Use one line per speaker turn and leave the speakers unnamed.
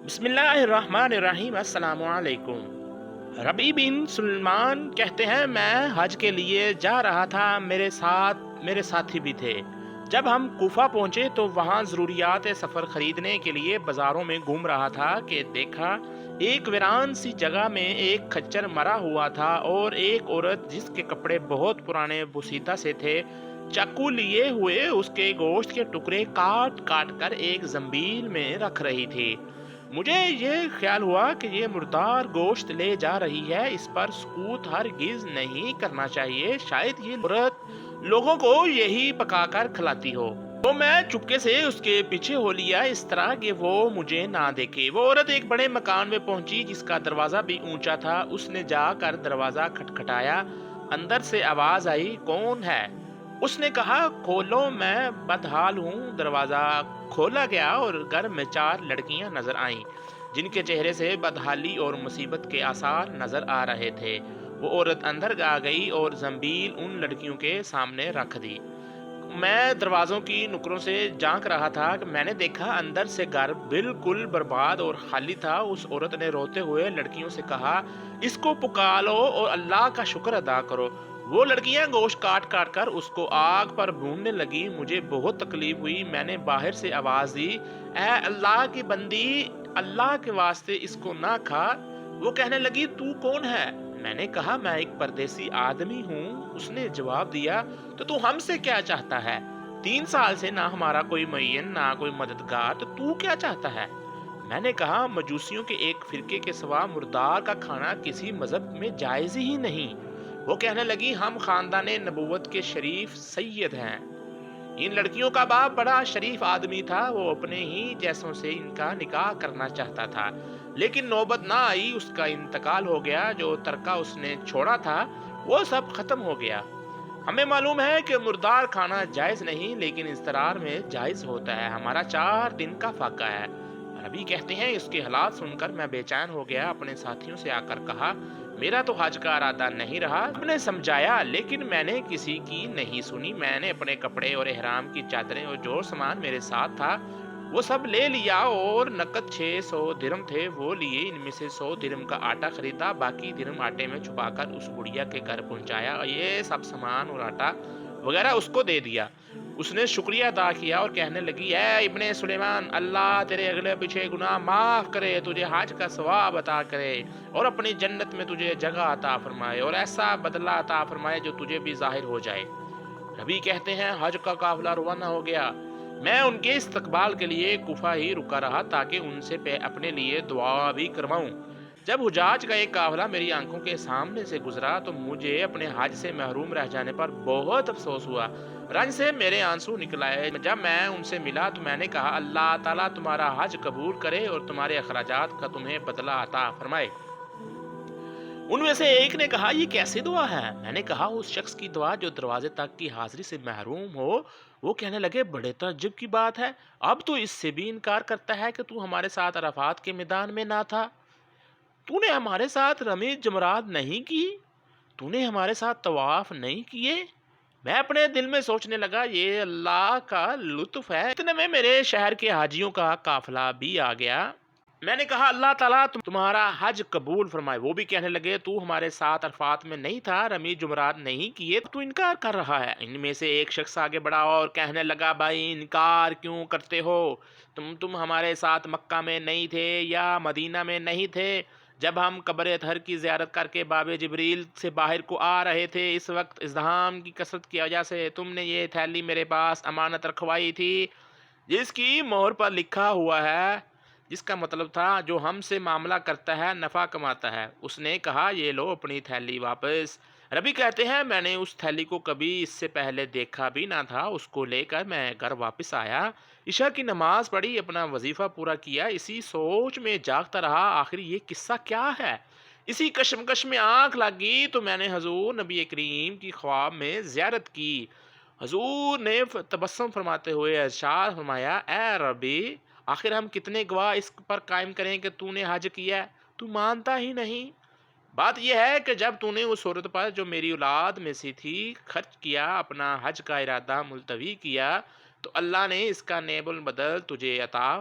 بسم اللہ الرحمن الرحیم، السلام علیکم۔ ربی بن سلمان کہتے ہیں میں حج کے لیے جا رہا تھا، میرے ساتھ میرے ساتھی بھی تھے۔ جب ہم کوفہ پہنچے تو وہاں ضروریات سفر خریدنے کے لیے بازاروں میں گھوم رہا تھا کہ دیکھا ایک ویران سی جگہ میں ایک کھچر مرا ہوا تھا اور ایک عورت جس کے کپڑے بہت پرانے بوسیدہ سے تھے، چاقو لیے ہوئے اس کے گوشت کے ٹکڑے کاٹ کاٹ کر ایک زنبیل میں رکھ رہی تھی۔ مجھے یہ خیال ہوا کہ یہ مردار گوشت لے جا رہی ہے، اس پر سکوت ہرگز نہیں کرنا چاہیے، شاید یہ عورت لوگوں کو یہی پکا کر کھلاتی ہو۔ تو میں چپکے سے اس کے پیچھے ہو لیا، اس طرح کہ وہ مجھے نہ دیکھے۔ وہ عورت ایک بڑے مکان میں پہنچی جس کا دروازہ بھی اونچا تھا، اس نے جا کر دروازہ کھٹکھٹایا، اندر سے آواز آئی، کون ہے؟ اس نے کہا، کھولو، میں بدحال ہوں۔ دروازہ کھولا گیا اور گھر میں چار لڑکیاں نظر آئیں جن کے چہرے سے بدحالی اور مصیبت کے آثار نظر آ رہے تھے۔ وہ عورت اندر آ گئی اور زنبیل ان لڑکیوں کے سامنے رکھ دی۔ میں دروازوں کی نکروں سے جھانک رہا تھا کہ میں نے دیکھا اندر سے گھر بالکل برباد اور خالی تھا۔ اس عورت نے روتے ہوئے لڑکیوں سے کہا، اس کو پکارو اور اللہ کا شکر ادا کرو۔ وہ لڑکیاں گوشت کاٹ کاٹ کر اس کو آگ پر بھوننے لگی۔ مجھے بہت تکلیف ہوئی، میں نے باہر سے آواز دی، اے اللہ کی بندی، اللہ کے واسطے اس کو نہ کھا۔ وہ کہنے لگی، تو کون ہے؟ میں نے کہا، میں ایک پردیسی آدمی ہوں۔ اس نے جواب دیا، تو ہم سے کیا چاہتا ہے؟ 3 سال سے نہ ہمارا کوئی معین نہ کوئی مددگار، تو کیا چاہتا ہے؟ میں نے کہا، مجوسیوں کے ایک فرقے کے سوا مردار کا کھانا کسی مذہب میں جائز ہی نہیں۔ وہ کہنے لگی، ہم خاندان نبوت کے شریف سید ہیں۔ ان لڑکیوں کا باپ بڑا شریف آدمی تھا، وہ اپنے ہی جیسوں سے ان کا نکاح کرنا چاہتا تھا، لیکن نوبت نہ آئی، اس کا انتقال ہو گیا۔ جو ترکہ اس نے چھوڑا تھا وہ سب ختم ہو گیا۔ ہمیں معلوم ہے کہ مردار کھانا جائز نہیں، لیکن اضطرار میں جائز ہوتا ہے۔ ہمارا 4 دن کا فاقہ ہے۔ ربی کہتے ہیں اس کے حالات سن کر میں بے چین ہو گیا، اپنے ساتھیوں سے آ کر کہا، میرا تو حج کا ارادہ نہیں رہا۔ سب نے سمجھایا لیکن میں نے کسی کی نہیں سنی۔ میں نے اپنے کپڑے اور احرام کی چادریں اور جو سامان میرے ساتھ تھا وہ سب لے لیا، اور نقد 600 درہم تھے وہ لیے۔ ان میں سے 100 درہم کا آٹا خریدا، باقی درہم آٹے میں چھپا کر اس بڑھیا کے گھر پہنچایا، اور یہ سب سامان اور آٹا وغیرہ اس کو دے دیا۔ اس نے شکریہ ادا کیا اور کہنے لگی، اے ابن سلیمان، اللہ تیرے اگلے پیچھے گناہ معاف کرے، تجھے حج کا ثواب عطا کرے اور اپنی جنت میں تجھے جگہ عطا فرمائے اور ایسا بدلہ عطا فرمائے جو تجھے بھی ظاہر ہو جائے۔ نبی کہتے ہیں حج کا قافلہ روانہ ہو گیا۔ میں ان کے استقبال کے لیے کوفہ ہی رکا رہا تاکہ ان سے اپنے لیے دعا بھی کرواؤں۔ جب حجاج کا ایک قافلہ میری آنکھوں کے سامنے سے گزرا تو مجھے اپنے حج سے محروم رہ جانے پر بہت افسوس ہوا۔ رنج سے میرے آنسو نکل آئے۔ جب میں ان سے ملا تو میں نے کہا، اللہ تعالیٰ تمہارا حج قبول کرے اور تمہارے اخراجات کا تمہیں بدلہ عطا فرمائے۔ ان میں سے ایک نے کہا، یہ کیسی دعا ہے؟ میں نے کہا، اس شخص کی دعا جو دروازے تک کی حاضری سے محروم ہو۔ وہ کہنے لگے، بڑے تعجب کی بات ہے، اب تو اس سے بھی انکار کرتا ہے کہ تو ہمارے ساتھ عرفات کے میدان میں نہ تھا، تو نے ہمارے ساتھ رمی جمرات نہیں کی، تو نے ہمارے ساتھ طواف نہیں کیے۔ میں اپنے دل میں سوچنے لگا، یہ اللہ کا لطف ہے۔ اتنے میں میرے شہر کے حاجیوں کا قافلہ بھی آ گیا۔ میں نے کہا، اللہ تعالیٰ تمہارا حج قبول فرمائے۔ وہ بھی کہنے لگے، تو ہمارے ساتھ عرفات میں نہیں تھا، رمی جمرات نہیں کیے، تو انکار کر رہا ہے۔ ان میں سے ایک شخص آگے بڑھا اور کہنے لگا، بھائی انکار کیوں کرتے ہو؟ تم ہمارے ساتھ مکہ میں نہیں تھے یا مدینہ میں نہیں تھے جب ہم قبر اطہر کی زیارت کر کے باب جبریل سے باہر کو آ رہے تھے؟ اس وقت ازدحام کی کثرت کی وجہ سے تم نے یہ تھیلی میرے پاس امانت رکھوائی تھی جس کی مہر پر لکھا ہوا ہے، جس کا مطلب تھا جو ہم سے معاملہ کرتا ہے نفع کماتا ہے۔ اس نے کہا، یہ لو اپنی تھیلی واپس۔ ربی کہتے ہیں میں نے اس تھیلی کو کبھی اس سے پہلے دیکھا بھی نہ تھا۔ اس کو لے کر میں گھر واپس آیا، عشاء کی نماز پڑھی، اپنا وظیفہ پورا کیا، اسی سوچ میں جاگتا رہا آخر یہ قصہ کیا ہے۔ اسی کشمکش میں آنکھ لگی تو میں نے حضور نبی کریم کی خواب میں زیارت کی۔ حضور نے تبسم فرماتے ہوئے ارشاد فرمایا، اے ربی، آخر ہم کتنے گواہ اس پر قائم کریں کہ تو نے حج کیا ہے؟ تو مانتا ہی نہیں۔ بات یہ ہے کہ جب تو نے اس عورت پر جو میری اولاد میں سے تھی خرچ کیا، اپنا حج کا ارادہ ملتوی کیا، تو اللہ نے اس کا نیب البدل تجھے عطا